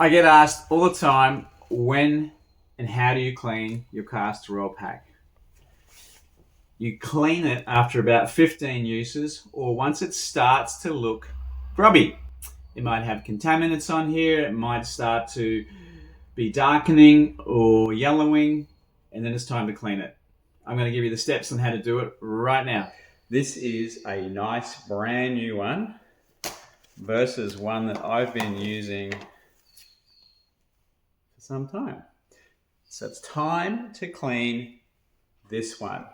I get asked all the time, when and how do you clean your castor oil pack? You clean it after about 15 uses, or once it starts to look grubby. It might have contaminants on here, it might start to be darkening or yellowing, and then it's time to clean it. I'm going to give you the steps on how to do it right now. This is a nice brand new one versus one that I've been using for some time. So it's time to clean this one.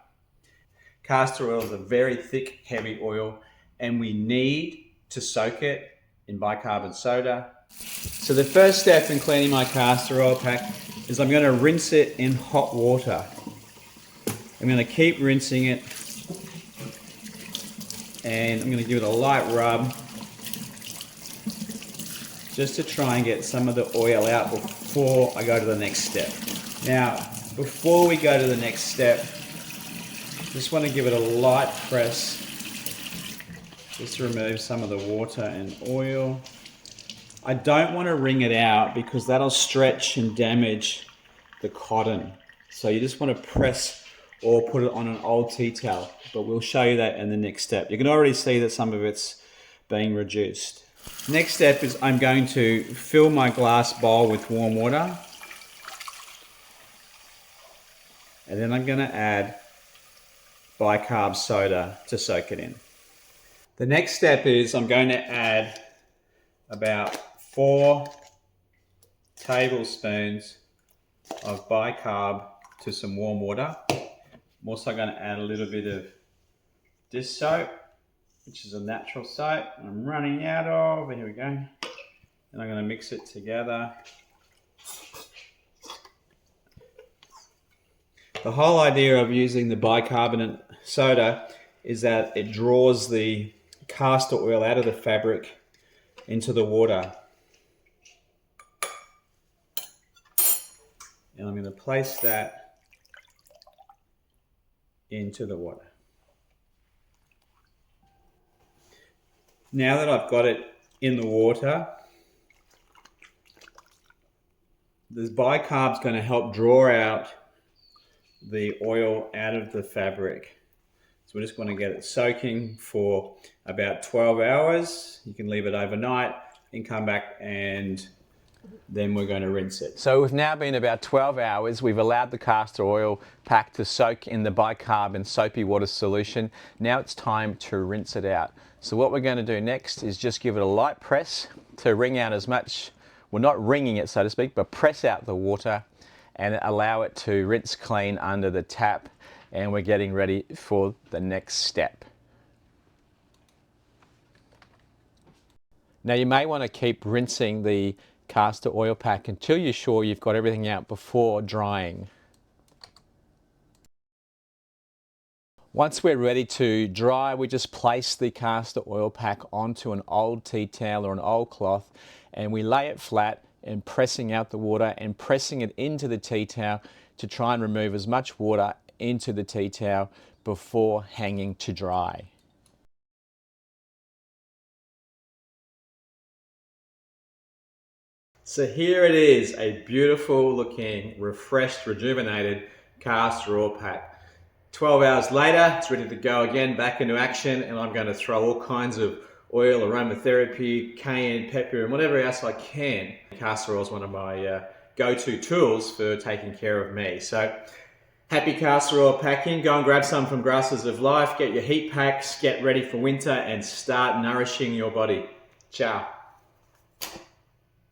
Castor oil is a very thick, heavy oil, and we need to soak it in bicarbonate soda. So the first step in cleaning my castor oil pack is I'm going to rinse it in hot water. I'm going to keep rinsing it, and I'm going to give it a light rub just to try and get some of the oil out before I go to the next step. Now, before we go to the next step, just want to give it a light press just to remove some of the water and oil. I don't want to wring it out because that'll stretch and damage the cotton. So you just want to press or put it on an old tea towel, but we'll show you that in the next step. You can already see that some of it's being reduced. Next step is I'm going to fill my glass bowl with warm water, and then I'm going to add bicarb soda to soak it in. The next step is I'm going to add about 4 tablespoons of bicarb to some warm water. I'm also going to add a little bit of dish soap, which is a natural soap I'm running out of. Here we go. And I'm going to mix it together. The whole idea of using the bicarbonate soda is that it draws the castor oil out of the fabric into the water. And I'm going to place that into the water. Now that I've got it in the water, this bicarb's going to help draw out the oil out of the fabric. So we're just going to get it soaking for about 12 hours. You can leave it overnight and come back, and then we're going to rinse it. So we've now been about 12 hours. We've allowed the castor oil pack to soak in the bicarb and soapy water solution. Now it's time to rinse it out. So what we're going to do next is just give it a light press to wring out as much, well, not wringing it so to speak, but press out the water and allow it to rinse clean under the tap, and we're getting ready for the next step. Now you may want to keep rinsing the castor oil pack until you're sure you've got everything out before drying. Once we're ready to dry, we just place the castor oil pack onto an old tea towel or an old cloth, and we lay it flat and pressing out the water and pressing it into the tea towel to try and remove as much water into the tea towel before hanging to dry. So here it is, a beautiful looking, refreshed, rejuvenated castor oil pack. 12 hours later, it's ready to go again, back into action, and I'm going to throw all kinds of oil, aromatherapy, cayenne pepper, and whatever else I can. Castor oil is one of my go-to tools for taking care of me. So happy castor oil packing. Go and grab some from Grasses of Life, get your heat packs, get ready for winter, and start nourishing your body. Ciao.